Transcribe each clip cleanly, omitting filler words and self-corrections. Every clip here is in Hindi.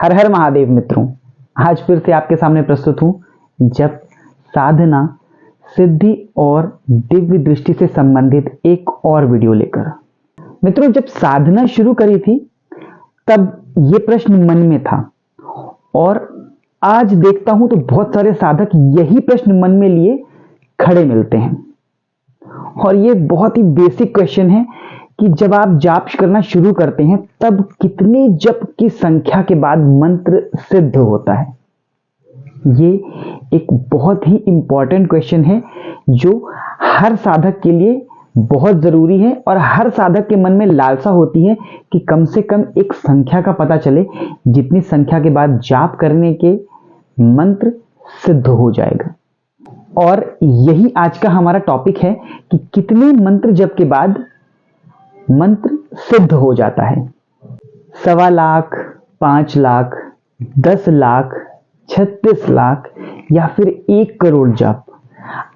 हर हर महादेव मित्रों, आज फिर से आपके सामने प्रस्तुत हूं जब साधना, सिद्धि और दिव्य दृष्टि से संबंधित एक और वीडियो लेकर। मित्रों, जब साधना शुरू करी थी तब ये प्रश्न मन में था और आज देखता हूं तो बहुत सारे साधक यही प्रश्न मन में लिए खड़े मिलते हैं। और ये बहुत ही बेसिक क्वेश्चन है कि जब आप जाप करना शुरू करते हैं तब कितने जप की संख्या के बाद मंत्र सिद्ध होता है। ये एक बहुत ही इंपॉर्टेंट क्वेश्चन है जो हर साधक के लिए बहुत जरूरी है और हर साधक के मन में लालसा होती है कि कम से कम एक संख्या का पता चले जितनी संख्या के बाद जाप करने के मंत्र सिद्ध हो जाएगा। और यही आज का हमारा टॉपिक है कि कितने मंत्र जप के बाद मंत्र सिद्ध हो जाता है। 1.25 लाख, 5 लाख, 10 लाख, 36 लाख या फिर 1 करोड़ जाप,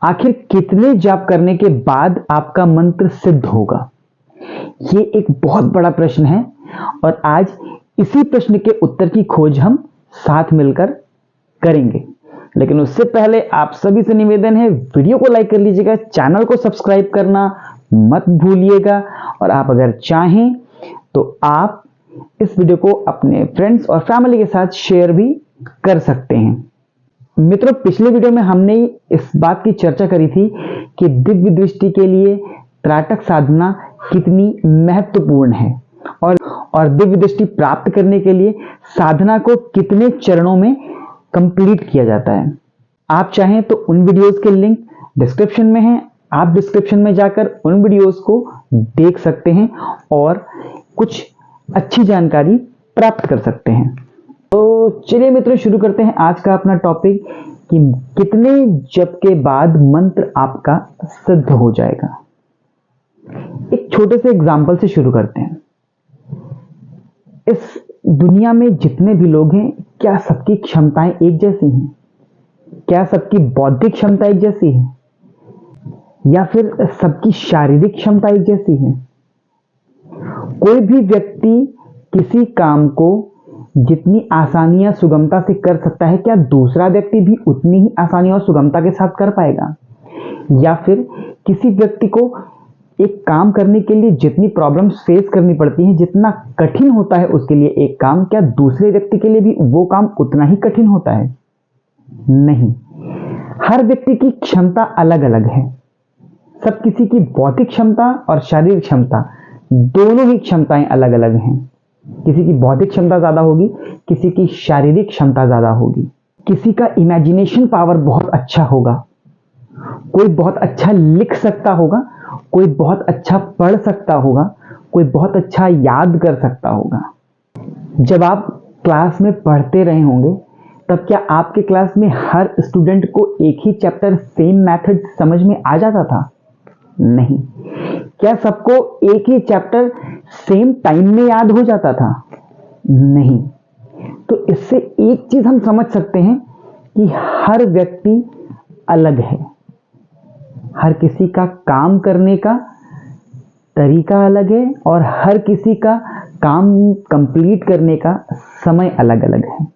आखिर कितने जाप करने के बाद आपका मंत्र सिद्ध होगा? ये एक बहुत बड़ा प्रश्न है और आज इसी प्रश्न के उत्तर की खोज हम साथ मिलकर करेंगे। लेकिन उससे पहले आप सभी से निवेदन है, वीडियो को लाइक कर लीजिएगा, चैनल को सब्सक्राइब करना मत भूलिएगा और आप अगर चाहें तो आप इस वीडियो को अपने फ्रेंड्स और फैमिली के साथ शेयर भी कर सकते हैं। मित्रों, पिछले वीडियो में हमने इस बात की चर्चा करी थी कि दिव्य दृष्टि के लिए त्राटक साधना कितनी महत्वपूर्ण है और दिव्य दृष्टि प्राप्त करने के लिए साधना को कितने चरणों में कंप्लीट किया जाता है। आप चाहें तो उन वीडियोस के लिंक डिस्क्रिप्शन में हैं, आप डिस्क्रिप्शन में जाकर उन वीडियोस को देख सकते हैं और कुछ अच्छी जानकारी प्राप्त कर सकते हैं। तो चलिए मित्रों, शुरू करते हैं आज का अपना टॉपिक कि कितने जप के बाद मंत्र आपका सिद्ध हो जाएगा। एक छोटे से एग्जाम्पल से शुरू करते हैं। इस दुनिया में जितने भी लोग हैं, क्या सबकी क्षमताएं एक जैसी हैं? क्या सबकी बौद्धिक क्षमता एक जैसी है या फिर सबकी शारीरिक क्षमता एक जैसी है? कोई भी व्यक्ति किसी काम को जितनी आसानी या सुगमता से कर सकता है, क्या दूसरा व्यक्ति भी उतनी ही आसानी और सुगमता के साथ कर पाएगा? या फिर किसी व्यक्ति को एक काम करने के लिए जितनी प्रॉब्लम्स फेस करनी पड़ती हैं, जितना कठिन होता है उसके लिए एक काम, क्या दूसरे व्यक्ति के लिए भी वो काम उतना ही कठिन होता है? नहीं, हर व्यक्ति की क्षमता अलग अलग है। सब किसी की बौद्धिक क्षमता और शारीरिक क्षमता दोनों ही क्षमताएं अलग अलग हैं। किसी की बौद्धिक क्षमता ज्यादा होगी, किसी की शारीरिक क्षमता ज्यादा होगी। किसी का इमेजिनेशन पावर बहुत अच्छा होगा, कोई बहुत अच्छा लिख सकता होगा, कोई बहुत अच्छा पढ़ सकता होगा, कोई बहुत अच्छा याद कर सकता होगा। जब आप क्लास में पढ़ते रहे होंगे तब क्या आपके क्लास में हर स्टूडेंट को एक ही चैप्टर सेम मेथड समझ में आ जाता था? नहीं। क्या सबको एक ही चैप्टर सेम टाइम में याद हो जाता था? नहीं। तो इससे एक चीज हम समझ सकते हैं कि हर व्यक्ति अलग है। हर किसी का काम करने का तरीका अलग है और हर किसी का काम कंप्लीट करने का समय अलग अलग है।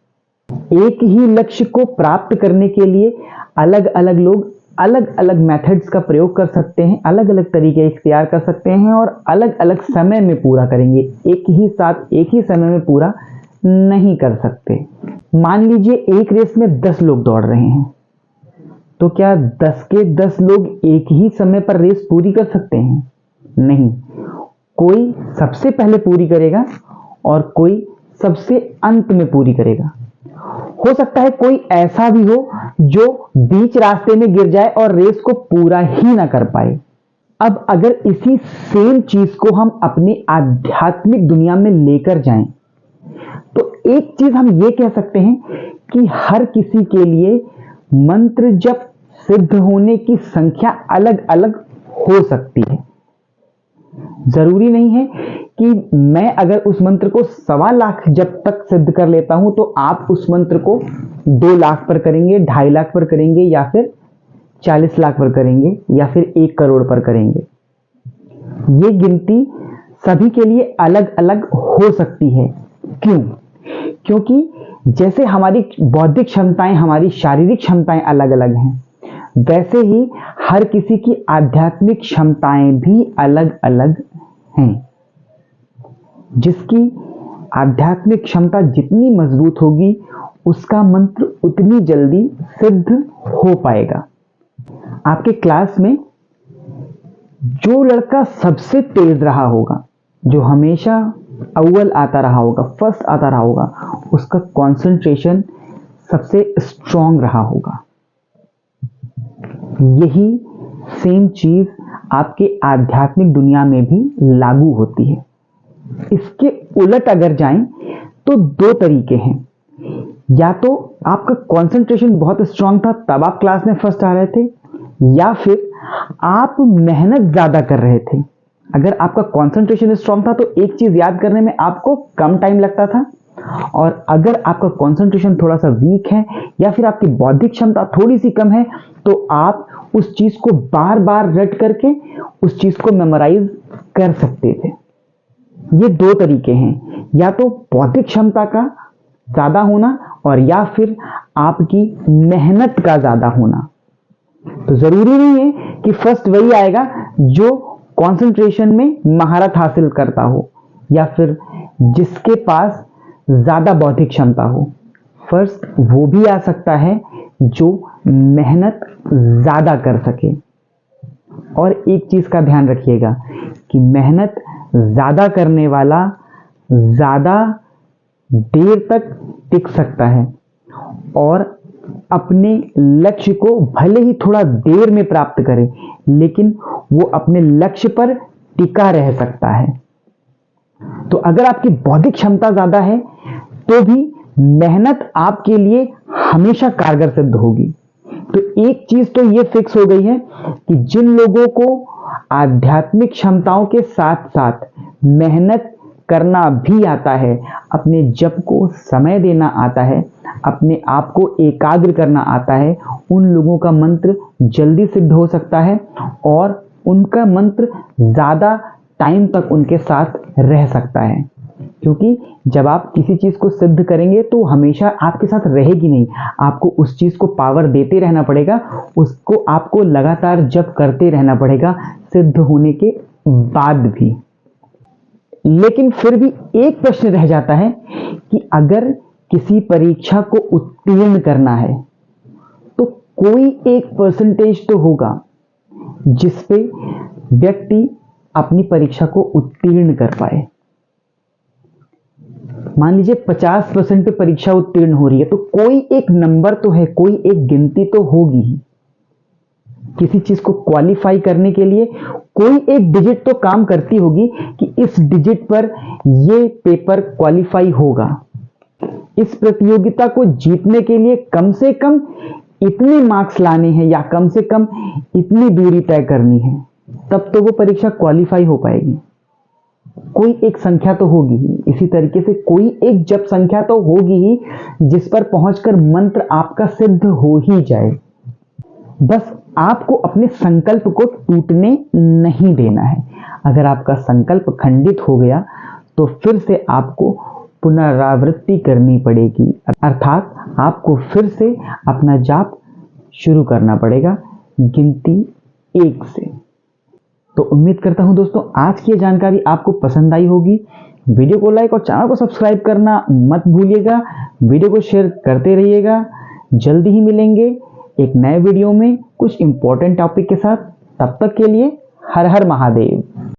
एक ही लक्ष्य को प्राप्त करने के लिए अलग अलग लोग अलग अलग मेथड्स का प्रयोग कर सकते हैं, अलग अलग तरीके इख्तियार कर सकते हैं और अलग अलग समय में पूरा करेंगे। एक ही साथ एक ही समय में पूरा नहीं कर सकते। मान लीजिए एक रेस में 10 लोग दौड़ रहे हैं, तो क्या 10 के 10 लोग एक ही समय पर रेस पूरी कर सकते हैं? नहीं। कोई सबसे पहले पूरी करेगा और कोई सबसे अंत में पूरी करेगा। हो सकता है कोई ऐसा भी हो जो बीच रास्ते में गिर जाए और रेस को पूरा ही ना कर पाए। अब अगर इसी सेम चीज को हम अपनी आध्यात्मिक दुनिया में लेकर जाएं तो एक चीज हम ये कह सकते हैं कि हर किसी के लिए मंत्र जप सिद्ध होने की संख्या अलग अलग हो सकती है। जरूरी नहीं है कि मैं अगर उस मंत्र को 1.25 लाख जब तक सिद्ध कर लेता हूं तो आप उस मंत्र को 2 लाख पर करेंगे, 2.5 लाख पर करेंगे या फिर 40 लाख पर करेंगे या फिर 1 करोड़ पर करेंगे। ये गिनती सभी के लिए अलग अलग हो सकती है। क्यों? क्योंकि जैसे हमारी बौद्धिक क्षमताएं, हमारी शारीरिक क्षमताएं अलग अलग हैं, वैसे ही हर किसी की आध्यात्मिक क्षमताएं भी अलग अलग हैं। जिसकी आध्यात्मिक क्षमता जितनी मजबूत होगी, उसका मंत्र उतनी जल्दी सिद्ध हो पाएगा। आपके क्लास में जो लड़का सबसे तेज रहा होगा, जो हमेशा अव्वल आता रहा होगा, फर्स्ट आता रहा होगा, उसका कंसंट्रेशन सबसे स्ट्रांग रहा होगा। यही सेम चीज आपके आध्यात्मिक दुनिया में भी लागू होती है। इसके उलट अगर जाएं तो दो तरीके हैं। या तो आपका कंसंट्रेशन बहुत स्ट्रांग था, तब आप क्लास में फर्स्ट आ रहे थे, या फिर आप मेहनत ज्यादा कर रहे थे। अगर आपका कंसंट्रेशन स्ट्रांग था तो एक चीज याद करने में आपको कम टाइम लगता था, और अगर आपका कंसंट्रेशन थोड़ा सा वीक है या फिर आपकी बौद्धिक क्षमता थोड़ी सी कम है, तो आप उस चीज को बार बार रट करके उस चीज को मेमोराइज कर सकते थे। ये दो तरीके हैं, या तो बौद्धिक क्षमता का ज्यादा होना और या फिर आपकी मेहनत का ज्यादा होना। तो जरूरी नहीं है कि फर्स्ट वही आएगा जो कंसंट्रेशन में महारत हासिल करता हो या फिर जिसके पास ज्यादा बौद्धिक क्षमता हो। फर्स्ट वो भी आ सकता है जो मेहनत ज्यादा कर सके। और एक चीज का ध्यान रखिएगा कि मेहनत ज्यादा करने वाला ज्यादा देर तक टिक सकता है और अपने लक्ष्य को भले ही थोड़ा देर में प्राप्त करे, लेकिन वो अपने लक्ष्य पर टिका रह सकता है। तो अगर आपकी बौद्धिक क्षमता ज्यादा है तो भी मेहनत आपके लिए हमेशा कारगर सिद्ध होगी। तो एक चीज तो ये फिक्स हो गई है कि जिन लोगों को आध्यात्मिक क्षमताओं के साथ साथ मेहनत करना भी आता है, अपने जप को समय देना आता है, अपने आप को एकाग्र करना आता है, उन लोगों का मंत्र जल्दी सिद्ध हो सकता है और उनका मंत्र ज्यादा टाइम तक उनके साथ रह सकता है। क्योंकि जब आप किसी चीज को सिद्ध करेंगे तो हमेशा आपके साथ रहेगी नहीं, आपको उस चीज को पावर देते रहना पड़ेगा, उसको आपको लगातार जप करते रहना पड़ेगा सिद्ध होने के बाद भी। लेकिन फिर भी एक प्रश्न रह जाता है कि अगर किसी परीक्षा को उत्तीर्ण करना है तो कोई एक परसेंटेज तो होगा जिस पे व्यक्ति अपनी परीक्षा को उत्तीर्ण कर पाए। मान लीजिए 50% पे परीक्षा उत्तीर्ण हो रही है, तो कोई एक नंबर तो है, कोई एक गिनती तो होगी ही। किसी चीज को क्वालिफाई करने के लिए कोई एक डिजिट तो काम करती होगी कि इस डिजिट पर ये पेपर क्वालिफाई होगा। इस प्रतियोगिता को जीतने के लिए कम से कम इतने मार्क्स लाने हैं या कम से कम इतनी दूरी तय करनी है, तब तो वो परीक्षा क्वालिफाई हो पाएगी। कोई एक संख्या तो होगी ही। इसी तरीके से कोई एक जप संख्या तो होगी ही जिस पर पहुंचकर मंत्र आपका सिद्ध हो ही जाए। बस आपको अपने संकल्प को टूटने नहीं देना है। अगर आपका संकल्प खंडित हो गया तो फिर से आपको पुनरावृत्ति करनी पड़ेगी, अर्थात आपको फिर से अपना जाप शुरू करना पड़ेगा गिनती 1 से। तो उम्मीद करता हूं दोस्तों आज की ये जानकारी आपको पसंद आई होगी। वीडियो को लाइक और चैनल को सब्सक्राइब करना मत भूलिएगा। वीडियो को शेयर करते रहिएगा। जल्दी ही मिलेंगे एक नए वीडियो में कुछ इंपॉर्टेंट टॉपिक के साथ। तब तक के लिए हर हर महादेव।